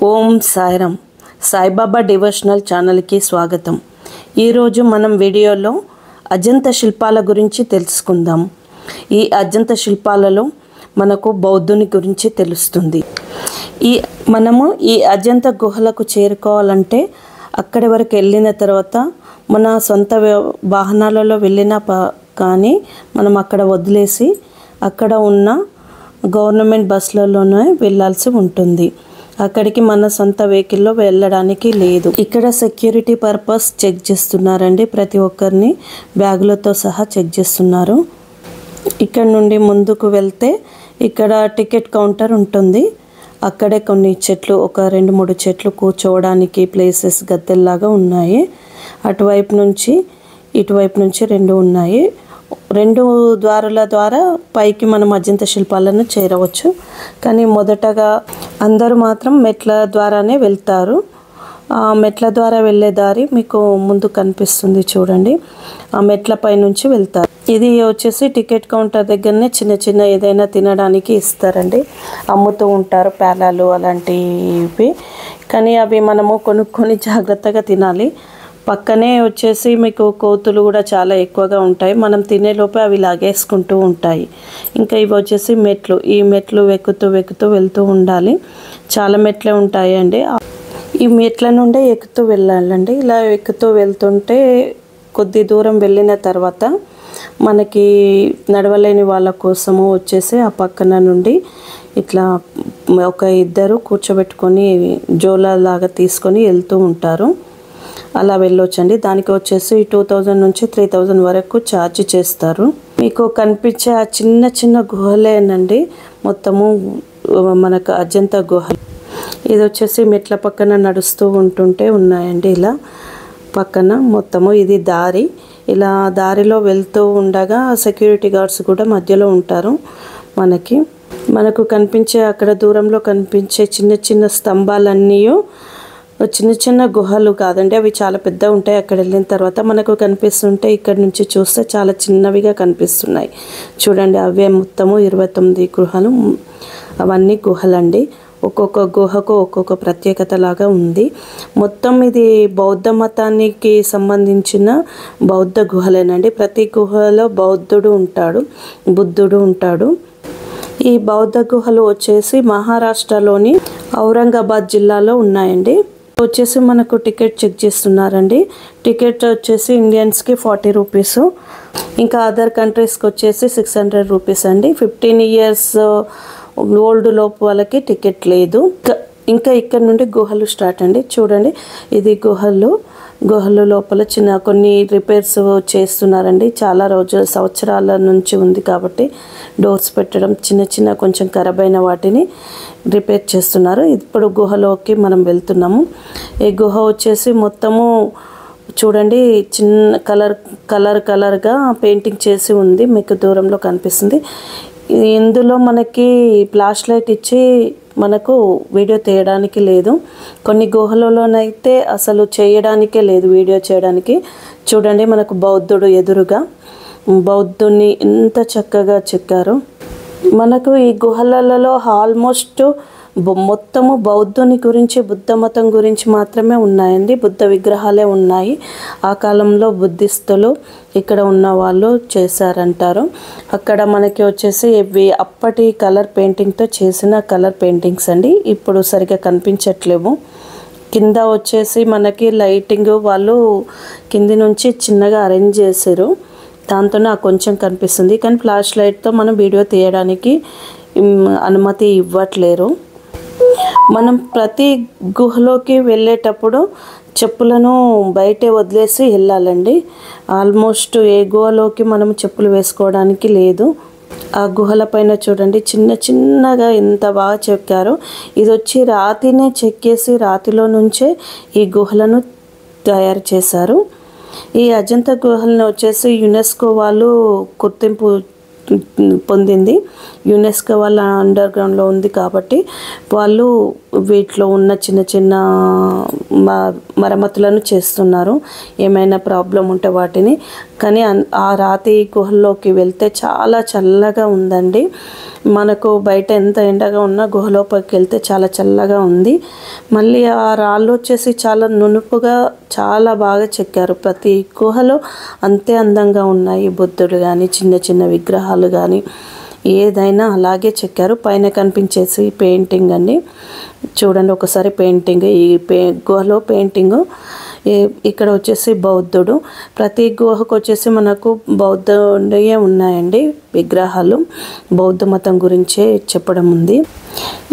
ఓం Sairam. Saibaba devotional ఛానల్కి స్వాగతం. ఈరోజు మనం వీడియోలో అజంతా శిల్పాల గురించి తెలుసుకుందాం. ఈ అజంతా శిల్పాలలో మనకు బౌద్ధుని గురించి తెలుస్తుంది. మనము ఈ అజంతా గుహలకు చేరుకోవాలంటే అక్కడి వరకు వెళ్ళిన తర్వాత మన సొంత వాహనాలలో వెళ్ళినా కానీ మనం అక్కడ వదిలేసి అక్కడ ఉన్న గవర్నమెంట్ బస్సులలోనే వెళ్ళాల్సి ఉంటుంది. అక్కడికి మన సొంత వెహికల్లో వెళ్ళడానికి లేదు. ఇక్కడ సెక్యూరిటీ పర్పస్ చెక్ చేస్తున్నారండి. ప్రతి ఒక్కరిని బ్యాగులతో సహా చెక్ చేస్తున్నారు. ఇక్కడ నుండి ముందుకు వెళ్తే ఇక్కడ టికెట్ కౌంటర్ ఉంటుంది. అక్కడే కొన్ని చెట్లు, ఒక 2-3 చెట్లు కూర్చోవడానికి ప్లేసెస్ గద్దెల్లాగా ఉన్నాయి. అటువైపు నుంచి ఇటువైపు నుంచి 2 ఉన్నాయి. 2 ద్వారాల ద్వారా పైకి మనం అజంతా శిల్పాలను చేరవచ్చు. కానీ మొదటగా అందరూ మాత్రం మెట్ల ద్వారానే వెళ్తారు. ఆ మెట్ల ద్వారా వెళ్ళే దారి మీకు ముందు కనిపిస్తుంది చూడండి. ఆ మెట్లపై నుంచి వెళ్తారు. ఇది వచ్చేసి టికెట్ కౌంటర్ దగ్గరనే చిన్న చిన్న ఏదైనా తినడానికి ఇస్తారండి. అమ్ముతూ ఉంటారు పేలాలు అలాంటివి. కానీ అవి మనము కొనుక్కొని జాగ్రత్తగా తినాలి. పక్కనే వచ్చేసి మీకు కోతులు కూడా చాలా ఎక్కువగా ఉంటాయి. మనం తినేలోపే అవి లాగేసుకుంటూ ఉంటాయి. ఇంకా ఇవి వచ్చేసి మెట్లు. ఈ మెట్లు ఎక్కుతూ వెళ్తూ ఉండాలి. చాలా మెట్లే ఉంటాయండి. ఈ మెట్ల నుండే ఎక్కుతూ వెళ్ళాలండి. ఇలా ఎక్కుతూ వెళ్తుంటే కొద్ది దూరం వెళ్ళిన తర్వాత మనకి నడవలేని వాళ్ళ కోసము వచ్చేసి ఆ పక్కన నుండి ఇట్లా ఒక 2 కూర్చోబెట్టుకొని జోలాలాగా తీసుకొని వెళ్తూ ఉంటారు. అలా వెళ్ళొచ్చండి. దానికి వచ్చేసి 2000 నుంచి 3000 వరకు ఛార్జ్ చేస్తారు. మీకు కనిపించే ఆ చిన్న చిన్న గుహలేనండి మొత్తము మనకు అజంతా గుహలు. ఇది వచ్చేసి మెట్ల పక్కన నడుస్తూ ఉంటుంటే ఉన్నాయండి. ఇలా పక్కన మొత్తము ఇది దారి. ఇలా దారిలో వెళ్తూ ఉండగా సెక్యూరిటీ గార్డ్స్ కూడా మధ్యలో ఉంటారు. మనకు కనిపించే అక్కడ దూరంలో కనిపించే చిన్న చిన్న స్తంభాలన్నీ చిన్న చిన్న గుహలు కాదండి, అవి చాలా పెద్ద ఉంటాయి. అక్కడ వెళ్ళిన తర్వాత మనకు కనిపిస్తుంటే ఇక్కడ నుంచి చూస్తే చాలా చిన్నవిగా కనిపిస్తున్నాయి చూడండి. అవే మొత్తము 29 గుహలు. అవన్నీ గుహలండి. ఒక్కొక్క గుహకు ఒక్కొక్క ప్రత్యేకత లాగా ఉంది. మొత్తం ఇది బౌద్ధ మతానికి సంబంధించిన బౌద్ధ గుహలేనండి. ప్రతి గుహలో బుద్ధుడు ఉంటాడు. ఈ బౌద్ధ గుహలు వచ్చేసి మహారాష్ట్రలోని ఔరంగాబాద్ జిల్లాలో ఉన్నాయండి. వచ్చేసి మనకు టికెట్ చెక్ చేస్తున్నారండి. టికెట్ వచ్చేసి ఇండియన్స్కి 40 రూపీస్, ఇంకా అదర్ కంట్రీస్కి వచ్చేసి 600 రూపీస్ అండి. 15 years ఓల్డ్ లోపు వాళ్ళకి టికెట్ లేదు. ఇంకా ఇక్కడ నుండి గుహలు స్టార్ట్ అండి. చూడండి, ఇది గుహలు లోపల కొన్ని రిపేర్స్ చేస్తున్నారండి. చాలా సంవత్సరాల నుంచి ఉంది కాబట్టి డోర్స్ పెట్టడం, చిన్న కొంచెం ఖరాబ్ అయిన వాటిని రిపేర్ చేస్తున్నారు. ఇప్పుడు గుహలోకి మనం వెళ్తున్నాము. ఈ గుహ వచ్చేసి మొత్తము చూడండి చిన్న కలర్గా పెయింటింగ్ చేసి ఉంది. మీకు దూరంలో కనిపిస్తుంది. ఇందులో మనకి ఫ్లాష్ లైట్ ఇచ్చి మనకు వీడియో తీయడానికి లేదు. కొన్ని గుహలలోనైతే అసలు చేయడానికే లేదు వీడియో చేయడానికి. చూడండి, మనకు బౌద్ధుడు ఎదురుగా బౌద్ధుని ఎంత చక్కగా చెక్కారు. మనకు ఈ గుహలలో ఆల్మోస్ట్ మొత్తము బౌద్ధుని గురించి, బుద్ధ మతం గురించి మాత్రమే ఉన్నాయండి. బుద్ధ విగ్రహాలే ఉన్నాయి. ఆ కాలంలో బుద్ధిస్తులు ఇక్కడ ఉన్న వాళ్ళు చేశారంటారు. అక్కడ మనకి వచ్చేసి ఇవి అప్పటి కలర్ పెయింటింగ్తో చేసిన కలర్ పెయింటింగ్స్ అండి. ఇప్పుడు సరిగ్గా కనిపించట్లేవు. కింద వచ్చేసి మనకి లైటింగ్ వాళ్ళు కింది నుంచి చిన్నగా అరేంజ్ చేశారు. దాంతోనే కొంచెం కనిపిస్తుంది. కానీ ఫ్లాష్ లైట్తో మనం వీడియో తీయడానికి అనుమతి ఇవ్వట్లేరు. మనం ప్రతి గుహలోకి వెళ్ళేటప్పుడు చెప్పులను బయటే వదిలేసి వెళ్ళాలండి. ఆల్మోస్ట్ ఏ గుహలోకి మనం చెప్పులు వేసుకోవడానికి లేదు. ఆ గుహల పైన చూడండి చిన్నగా ఎంత బాగా చెక్కారో. ఇది వచ్చి రాతినే చెక్కేసి రాతిలో నుంచే ఈ గుహలను తయారు చేశారు. ఈ అజంతా గుహలను వచ్చేసి యునెస్కో వాళ్ళు గుర్తింపు పొందింది. యునెస్కో వాళ్ళ అండర్ గ్రౌండ్లో ఉంది కాబట్టి వాళ్ళు వీటిలో ఉన్న చిన్న చిన్న మరమ్మతులను చేస్తున్నారు, ఏమైనా ప్రాబ్లం ఉంటే వాటిని. కానీ ఆ రాతి గుహల్లోకి వెళ్తే చాలా చల్లగా ఉందండి. మనకు బయట ఎంత ఎండగా ఉన్నా గుహలోపలికి వెళ్తే చాలా చల్లగా ఉంది. మళ్ళీ ఆ రాళ్ళు వచ్చేసి చాలా నునుపుగా చాలా బాగా చెక్కారు. ప్రతి గుహలో అంతే అందంగా ఉన్నాయి. బుద్ధుడు కానీ చిన్న చిన్న విగ్రహాలు కానీ ఏదైనా అలాగే చెక్కారు. పైన కనిపించేసి పెయింటింగ్ అండి, చూడండి ఒకసారి పెయింటింగ్. ఈ గుహలో పెయింటింగ్. ఇక్కడ వచ్చేసి బౌద్ధుడు. ప్రతి గుహకు వచ్చేసి మనకు బౌద్ధుడియే ఉన్నాయండి విగ్రహాలు. బౌద్ధ మతం గురించే చెప్పడం ఉంది.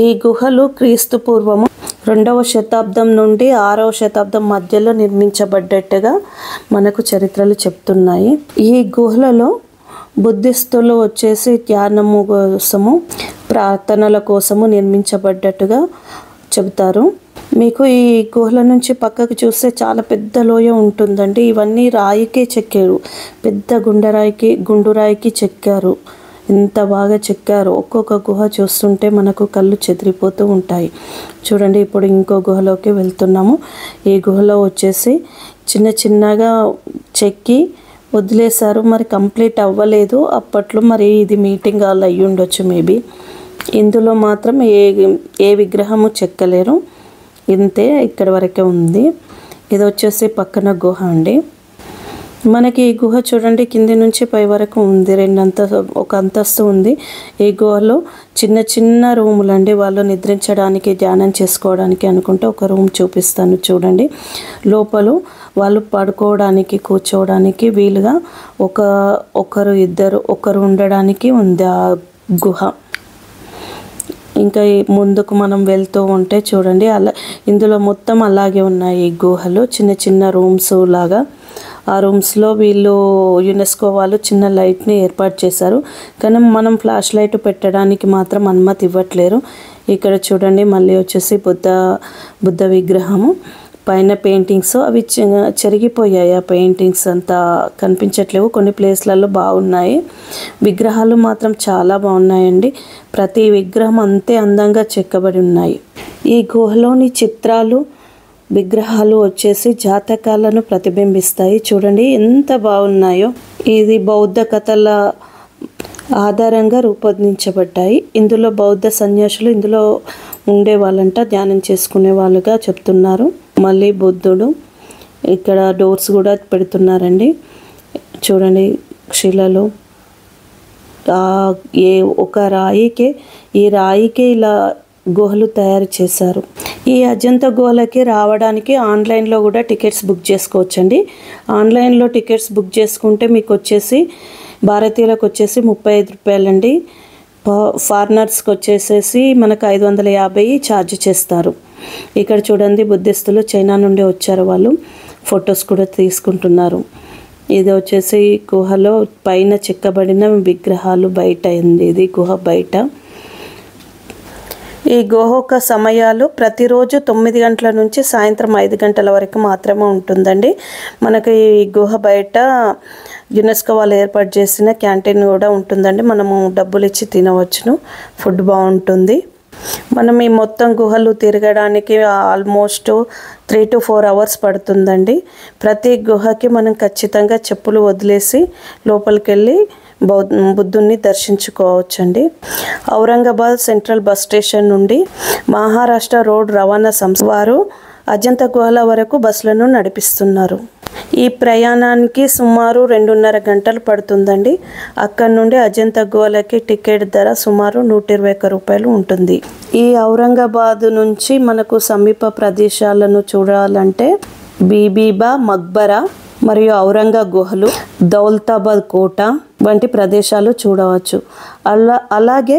ఈ గుహలు క్రీస్తు పూర్వము 2వ శతాబ్దం నుండి 6వ శతాబ్దం మధ్యలో నిర్మించబడ్డట్టుగా మనకు చరిత్రలు చెప్తున్నాయి. ఈ గుహలలో బుద్ధిస్తులు వచ్చేసి ధ్యానము కోసము, ప్రార్థనల కోసము నిర్మించబడ్డట్టుగా చెబుతారు. మీకు ఈ గుహల నుంచి పక్కకు చూస్తే చాలా పెద్ద లోయ ఉంటుందండి. ఇవన్నీ రాయికే చెక్కారు, పెద్ద గుండురాయికి చెక్కారు. ఎంత బాగా చెక్కారు. ఒక్కొక్క గుహ చూస్తుంటే మనకు కళ్ళు చెదిరిపోతూ ఉంటాయి. చూడండి, ఇప్పుడు ఇంకో గుహలోకి వెళ్తున్నాము. ఈ గుహలో వచ్చేసి చిన్న చిన్నగా చెక్కి వదిలేశారు, మరి కంప్లీట్ అవ్వలేదు అప్పట్లో. మరి ఇది మీటింగ్ హాల్ అయ్యి ఉండొచ్చు మేబీ. ఇందులో మాత్రం ఏ విగ్రహము చెక్కలేరు, ఇంతే, ఇక్కడ వరకే ఉంది. ఇది వచ్చేసి పక్కన గుహ అండి. మనకి ఈ గుహ చూడండి కింది నుంచి పై వరకు ఉంది. ఒక అంతస్తు ఉంది. ఈ గుహలో చిన్న చిన్న రూములు అండి. వాళ్ళు నిద్రించడానికి, ధ్యానం చేసుకోవడానికి అనుకుంటే ఒక రూమ్ చూపిస్తాను చూడండి. లోపల వాళ్ళు పడుకోవడానికి, కూర్చోవడానికి వీలుగా ఒకరు ఉండడానికి ఉంది ఆ గుహ. ఇంకా ముందుకు మనం వెళ్తూ ఉంటే చూడండి, ఇందులో మొత్తం అలాగే ఉన్నాయి ఈ గుహలు. చిన్న చిన్న రూమ్స్ లాగా. ఆ రూమ్స్లో వీళ్ళు యునెస్కో వాళ్ళు చిన్న లైట్ని ఏర్పాటు చేశారు, కానీ మనం ఫ్లాష్ లైట్ పెట్టడానికి మాత్రం అనుమతి ఇవ్వట్లేరు. ఇక్కడ చూడండి, మళ్ళీ వచ్చేసి బుద్ధ విగ్రహము. పైన పెయింటింగ్స్ అవి చెరిగిపోయాయి. ఆ పెయింటింగ్స్ అంతా కనిపించట్లేవు. కొన్ని ప్లేస్లలో బాగున్నాయి. విగ్రహాలు మాత్రం చాలా బాగున్నాయండి. ప్రతి విగ్రహం అంతే అందంగా చెక్కబడి ఉన్నాయి. ఈ గుహలోని చిత్రాలు, విగ్రహాలు వచ్చేసి జాతకాలను ప్రతిబింబిస్తాయి. చూడండి ఎంత బాగున్నాయో. ఇది బౌద్ధ కథల ఆధారంగా రూపొందించబడ్డాయి. ఇందులో బౌద్ధ సన్యాసులు ఇందులో ఉండేవాళ్ళంట, ధ్యానం చేసుకునే వాళ్ళుగా చెప్తున్నారు. మళ్ళీ బుద్ధుడు. ఇక్కడ డోర్స్ కూడా పెడుతున్నారండి. చూడండి శిలలు. ఒక ఈ రాయికే ఇలా గుహలు తయారు చేశారు. ఈ అజంతా గుహలకి రావడానికి ఆన్లైన్లో కూడా టికెట్స్ బుక్ చేసుకోవచ్చండి. ఆన్లైన్లో టికెట్స్ బుక్ చేసుకుంటే మీకు వచ్చేసి భారతీయులకు వచ్చేసి 35 రూపాయలండి. ఫారినర్స్కి వచ్చేసేసి మనకు 550 ఛార్జ్ చేస్తారు. ఇక్కడ చూడండి, బుద్ధిస్తులు చైనా నుండి వచ్చారు. వాళ్ళు ఫొటోస్ కూడా తీసుకుంటున్నారు. ఇది వచ్చేసి గుహలో పైన చెక్కబడిన విగ్రహాలు బయట ఉంది. ఇది గుహ బయట. ఈ గుహ యొక్క సమయాలు ప్రతిరోజు 9 గంటల నుంచి సాయంత్రం 5 గంటల వరకు మాత్రమే ఉంటుందండి. మనకి ఈ గుహ బయట యునెస్కో వాళ్ళు ఏర్పాటు చేసిన క్యాంటీన్ కూడా ఉంటుందండి. మనము డబ్బులు ఇచ్చి తినవచ్చును. ఫుడ్ బాగుంటుంది. మనం ఈ మొత్తం గుహలు తిరగడానికి ఆల్మోస్ట్ 3 to 4 hours పడుతుందండి. ప్రతి గుహకి మనం ఖచ్చితంగా చెప్పులు వదిలేసి లోపలికి వెళ్ళి బుద్ధుని దర్శించుకోవచ్చండి. ఔరంగాబాద్ సెంట్రల్ బస్ స్టేషన్ నుండి మహారాష్ట్ర రోడ్ రవాణా సంస్థ వారు అజంతా గుహల వరకు బస్సులను నడిపిస్తున్నారు. ఈ ప్రయాణానికి సుమారు 2.5 గంటలు పడుతుందండి. అక్కడి నుండి అజంతా గుహలకి టికెట్ ధర సుమారు 121 రూపాయలు ఉంటుంది. ఈ ఔరంగాబాద్ నుంచి మనకు సమీప ప్రదేశాలను చూడాలంటే బీబీబా మక్బరా మరియు ఔరంగా గుహలు, దౌలతాబాద్ కోట వంటి ప్రదేశాలు చూడవచ్చు. అలాగే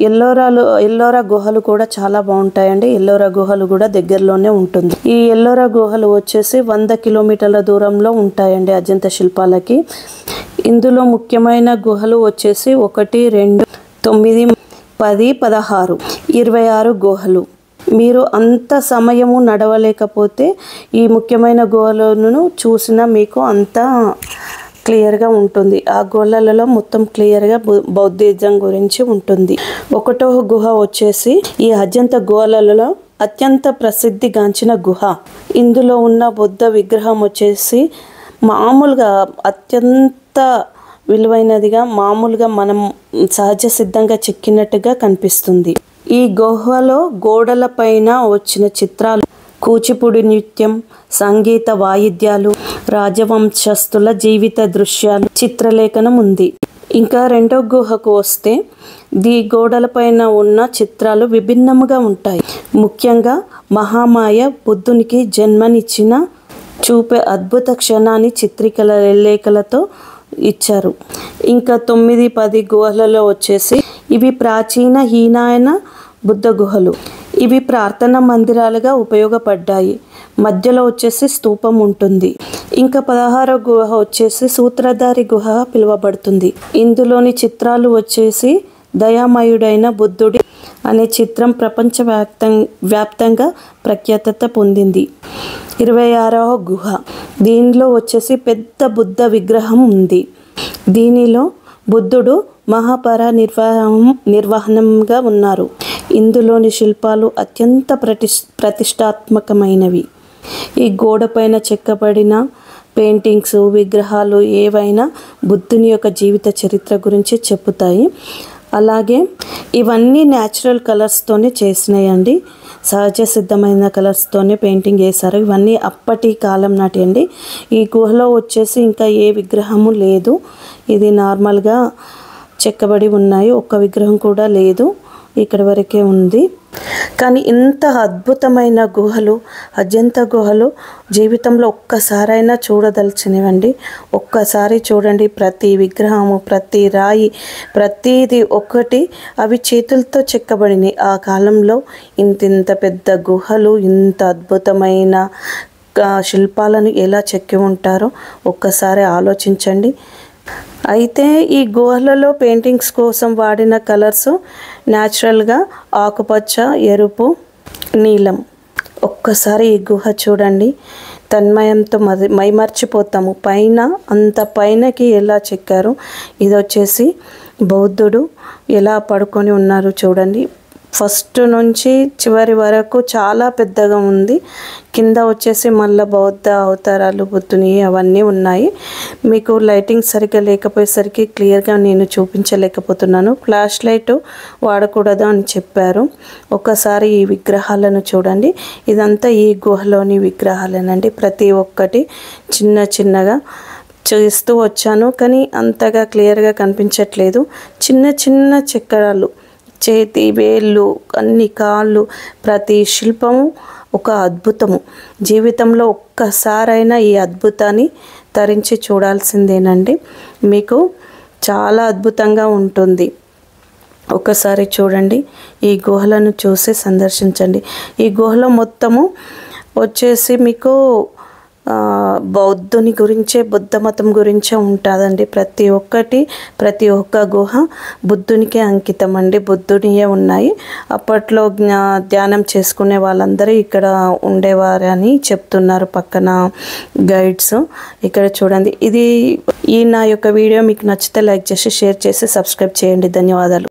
ఎల్లోరా గుహలు కూడా చాలా బాగుంటాయండి. ఎల్లోరా గుహలు కూడా దగ్గరలోనే ఉంటుంది. ఈ ఎల్లోరా గుహలు వచ్చేసి 100 కిలోమీటర్ల దూరంలో ఉంటాయండి అజంతా శిల్పాలకి. ఇందులో ముఖ్యమైన గుహలు వచ్చేసి 1, 2, 9, 10, 16, 26 గుహలు. మీరు అంత సమయము నడవలేకపోతే ఈ ముఖ్యమైన గుహలను చూసినా మీకు అంత క్లియర్గా ఉంటుంది. ఆ గోళలలో మొత్తం క్లియర్గా బౌద్ధిజం గురించి ఉంటుంది. ఒకటో గుహ వచ్చేసి ఈ అజంతా గుహలలో అత్యంత ప్రసిద్ధిగాంచిన గుహ. ఇందులో ఉన్న బుద్ధ విగ్రహం వచ్చేసి మామూలుగా అత్యంత విలువైనదిగా మామూలుగా మనం సహజ సిద్ధంగా చెక్కినట్టుగా కనిపిస్తుంది. ఈ గుహలో గోడల పైన వచ్చిన చిత్రాలు, కూచిపూడి నృత్యం, సంగీత వాయిద్యాలు, రాజవంశస్థుల జీవిత దృశ్యాలు, చిత్రలేఖనం ఉంది. ఇంకా రెండో గుహకు వస్తే ఈ గోడల పైన ఉన్న చిత్రాలు విభిన్నముగా ఉంటాయి. ముఖ్యంగా మహామాయ బుద్ధునికి జన్మనిచ్చిన చూపే అద్భుత క్షణాన్ని చిత్రలేఖలతో ఇచ్చారు. ఇంకా 9-10 గుహలలో వచ్చేసి ఇవి ప్రాచీన హీనాయన బుద్ధ గుహలు. ఇవి ప్రార్థనా మందిరాలుగా ఉపయోగపడ్డాయి. మధ్యలో వచ్చేసి స్తూపం ఉంటుంది. ఇంకా 16వ గుహ వచ్చేసి సూత్రధారి గుహ పిలువబడుతుంది. ఇందులోని చిత్రాలు వచ్చేసి దయామయుడైన బుద్ధుడి అనే చిత్రం వ్యాప్తంగా ప్రఖ్యాతత పొందింది. 26వ గుహ, దీనిలో వచ్చేసి పెద్ద బుద్ధ విగ్రహం ఉంది. దీనిలో బుద్ధుడు నిర్వహణంగా ఉన్నారు. ఇందులోని శిల్పాలు అత్యంత ప్రతిష్టాత్మకమైనవి. ఈ గోడపైన చెక్కబడిన పెయింటింగ్స్, విగ్రహాలు ఏవైనా బుద్ధుని యొక్క జీవిత చరిత్ర గురించి చెప్పుతాయి. అలాగే ఇవన్నీ న్యాచురల్ కలర్స్తోనే చేసినాయండి. సహజ సిద్ధమైన కలర్స్తోనే పెయింటింగ్ వేశారు. ఇవన్నీ అప్పటి కాలం నాటి అండి. ఈ గుహలో వచ్చేసి ఇంకా ఏ విగ్రహము లేదు. ఇది నార్మల్గా చెక్కబడి ఉన్నాయి. ఒక్క విగ్రహం కూడా లేదు, ఇక్కడ వరకే ఉంది. కానీ ఇంత అద్భుతమైన గుహలు, అజంతా గుహలు జీవితంలో ఒక్కసారైనా చూడదలిచినవండి. ఒక్కసారి చూడండి. ప్రతి విగ్రహము, ప్రతి రాయి, ప్రతిది ఒక్కటి అవి చేతులతో చెక్కబడినాయి. ఆ కాలంలో ఇంత పెద్ద గుహలు, ఇంత అద్భుతమైన శిల్పాలను ఎలా చెక్కి ఉంటారో ఒక్కసారి ఆలోచించండి. అయితే ఈ గుహలలో పెయింటింగ్స్ కోసం వాడిన కలర్స్ న్యాచురల్గా ఆకుపచ్చ, ఎరుపు, నీలం. ఒక్కసారి ఈ గుహ చూడండి, తన్మయంతో మైమర్చిపోతాము. పైన అంత పైనకి ఎలా చెక్కారు. ఇది వచ్చేసి బౌద్ధుడు ఎలా పడుకొని ఉన్నారు చూడండి. ఫస్ట్ నుంచి చివరి వరకు చాలా పెద్దగా ఉంది. కింద వచ్చేసి మళ్ళీ బౌద్ధ అవతారాలు, బుద్ధుని అవన్నీ ఉన్నాయి. మీకు లైటింగ్ సరిగ్గా లేకపోయేసరికి క్లియర్గా నేను చూపించలేకపోతున్నాను. ఫ్లాష్ లైట్ వాడకూడదు అని చెప్పారు. ఒకసారి ఈ విగ్రహాలను చూడండి. ఇదంతా ఈ గుహలోని విగ్రహాలేనండి. ప్రతి ఒక్కటి చిన్న చిన్నగా చేస్తూ వచ్చాను, కానీ అంతగా క్లియర్గా కనిపించట్లేదు. చిన్న చిన్న చక్రాలు, చేతి వేళ్ళు, అన్ని కాళ్ళు, ప్రతి శిల్పము ఒక అద్భుతము. జీవితంలో ఒక్కసారైనా ఈ అద్భుతాన్ని తరించి చూడాల్సిందేనండి. మీకు చాలా అద్భుతంగా ఉంటుంది. ఒకసారి చూడండి, ఈ గుహలను చూసి సందర్శించండి. ఈ గుహలో మొత్తము వచ్చేసి మీకు బౌద్ధుని గురించే, బుద్ధ మతం గురించే ఉంటుందండి. ప్రతి ఒక్క గుహ బుద్ధునికే అంకితం అండి. బుద్ధునియే ఉన్నాయి. అప్పట్లో ధ్యానం చేసుకునే వాళ్ళందరూ ఇక్కడ ఉండేవారని చెప్తున్నారు పక్కన గైడ్స్. ఇక్కడ చూడండి. ఈ నా యొక్క వీడియో మీకు నచ్చితే లైక్ చేసి, షేర్ చేసి, సబ్స్క్రైబ్ చేయండి. ధన్యవాదాలు.